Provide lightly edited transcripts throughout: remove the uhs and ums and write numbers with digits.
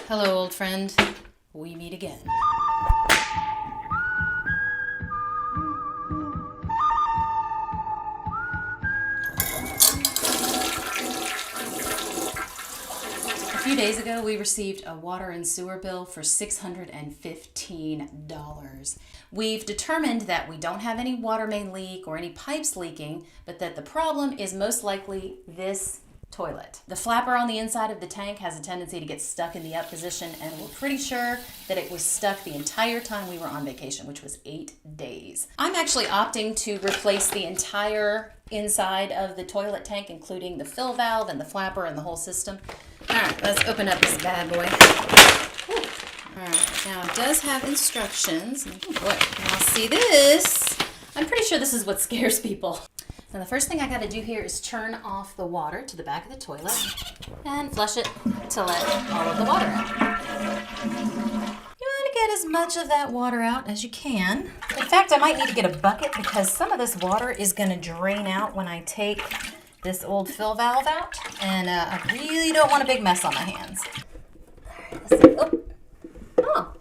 Hello, old friend. We meet again. A few days ago, we received a water and sewer bill for $615. We've determined that we don't have any water main leak or any pipes leaking, but that the problem is most likely this toilet. The flapper on the inside of the tank has a tendency to get stuck in the up position, and we're pretty sure that it was stuck the entire time we were on vacation, which was 8 days. I'm actually opting to replace the entire inside of the toilet tank, including the fill valve and the flapper and the whole system. All right, let's open up this bad boy. Whew. All right, now it does have instructions. Oh boy, now see this. I'm pretty sure this is what scares people. Now the first thing I gotta do here is turn off the water to the back of the toilet and flush it to let all of the water out. You wanna get as much of that water out as you can. In fact, I might need to get a bucket because some of this water is gonna drain out when I take this old fill valve out, and I really don't want a big mess on my hands. All right, let's see. Oh,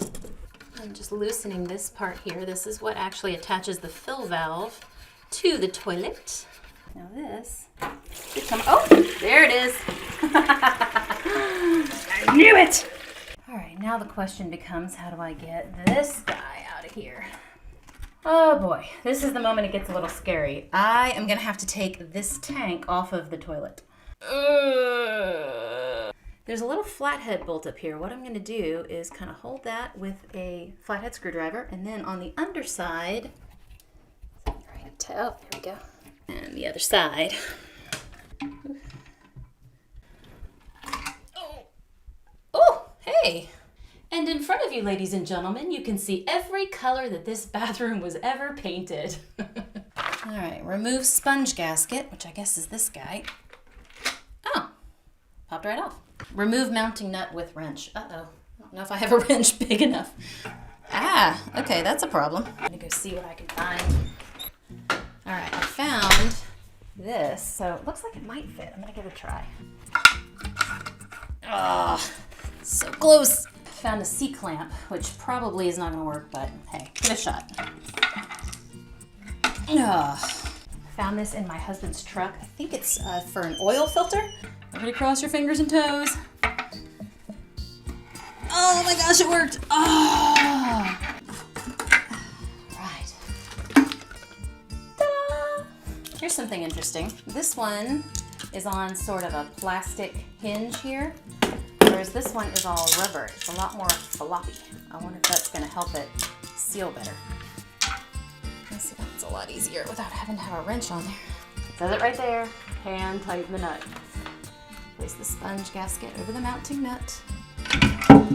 I'm just loosening this part here. This is what actually attaches the fill valve to the toilet. Now this should come, oh, there it is. I knew it. All right, now the question becomes, how do I get this guy out of here? Oh boy, this is the moment it gets a little scary. I am gonna have to take this tank off of the toilet. There's a little flathead bolt up here. What I'm gonna do is kind of hold that with a flathead screwdriver, and then on the underside, oh, there we go. And the other side. Oh, hey. And in front of you, ladies and gentlemen, you can see every color that this bathroom was ever painted. All right, remove sponge gasket, which I guess is this guy. Oh, popped right off. Remove mounting nut with wrench. Uh-oh, I don't know if I have a wrench big enough. Ah, okay, that's a problem. I'm gonna go see what I can find. All right, I found this, so it looks like it might fit. I'm gonna give it a try. Oh, so close. Found a C-clamp, which probably is not gonna work, but hey, give it a shot. Found this in my husband's truck. I think it's for an oil filter. Everybody cross your fingers and toes. Oh my gosh, it worked. Oh. Right. Ta-da! Here's something interesting. This one is on sort of a plastic hinge here, whereas this one is all rubber. It's a lot more floppy. I wonder if that's gonna help it seal better. Let's see, that's a lot easier without having to have a wrench on there. It says it right there, hand tighten the nut. Place the sponge gasket over the mounting nut. Well,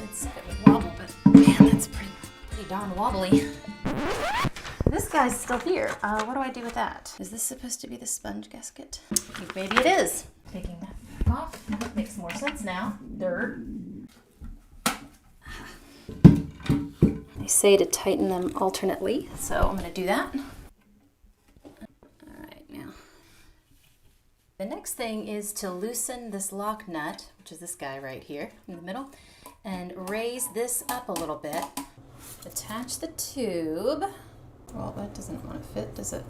it said it would wobble, but man, that's pretty darn wobbly. This guy's still here. What do I do with that? Is this supposed to be the sponge gasket? I think maybe it is. Taking that off. That makes more sense now. Dirt. They say to tighten them alternately, so I'm going to do that. All right, now. The next thing is to loosen this lock nut, which is this guy right here in the middle, and raise this up a little bit. Attach the tube. Well, that doesn't want to fit, does it?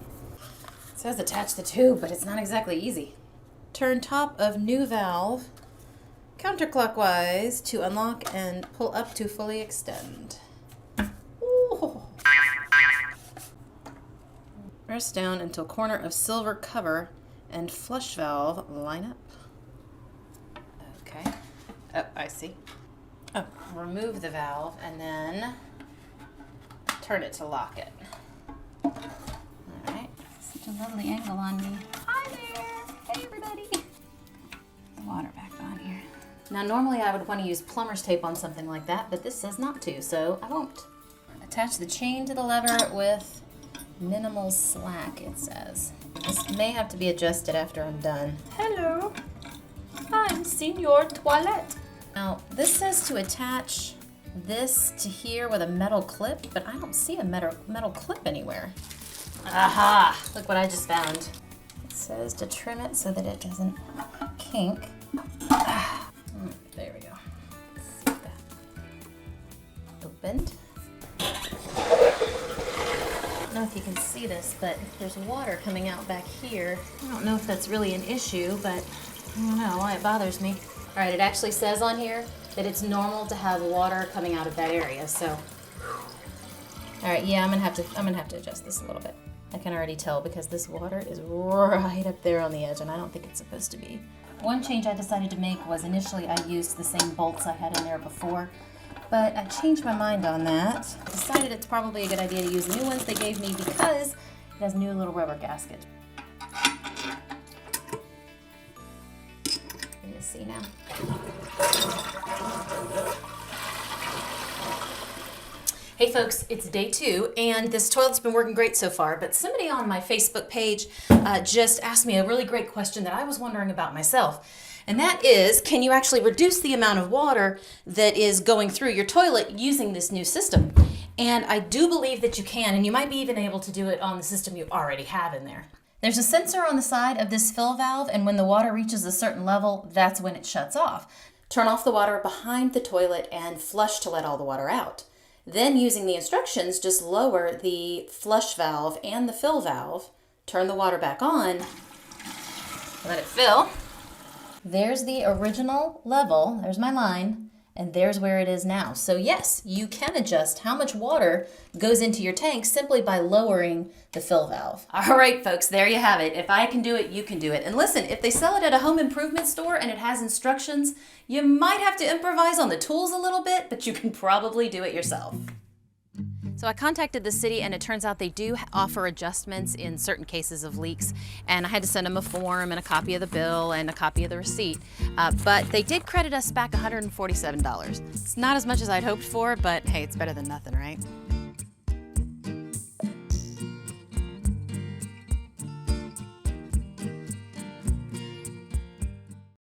It says attach the tube, but it's not exactly easy. Turn top of new valve counterclockwise to unlock and pull up to fully extend. Ooh. Press down until corner of silver cover and flush valve line up. Okay. Oh, I see. Oh, remove the valve and then turn it to lock it. All right. Such a lovely angle on me. Hi there. Hey, everybody. The water back on here. Now, normally I would want to use plumber's tape on something like that, but this says not to, so I won't. Attach the chain to the lever with minimal slack, it says. This may have to be adjusted after I'm done. Hello. I'm Senor Toilette. Now, this says to attach this to here with a metal clip, but I don't see a metal clip anywhere. Aha! Look what I just found. It says to trim it so that it doesn't kink. if you can see this, but there's water coming out back here. I don't know if that's really an issue, but I don't know why it bothers me. All right, it actually says on here that it's normal to have water coming out of that area, so. All right, yeah, I'm gonna have to adjust this a little bit. I can already tell because this water is right up there on the edge, and I don't think it's supposed to be. One change I decided to make was initially I used the same bolts I had in there before, but I changed my mind on that. I decided it's probably a good idea to use the new ones they gave me because it has new little rubber gasket. You see now. Hey folks, it's day 2 and this toilet's been working great so far, but somebody on my Facebook page just asked me a really great question that I was wondering about myself. And that is, can you actually reduce the amount of water that is going through your toilet using this new system? And I do believe that you can, and you might be even able to do it on the system you already have in there. There's a sensor on the side of this fill valve, and when the water reaches a certain level, that's when it shuts off. Turn off the water behind the toilet and flush to let all the water out. Then using the instructions, just lower the flush valve and the fill valve, turn the water back on, let it fill. There's the original level, there's my line, and there's where it is now. So yes, you can adjust how much water goes into your tank simply by lowering the fill valve. All right, folks, there you have it. If I can do it, you can do it. And listen, if they sell it at a home improvement store and it has instructions, you might have to improvise on the tools a little bit, but you can probably do it yourself. So I contacted the city, and it turns out they do offer adjustments in certain cases of leaks, and I had to send them a form and a copy of the bill and a copy of the receipt, but they did credit us back $147. It's not as much as I'd hoped for, but hey, it's better than nothing, right?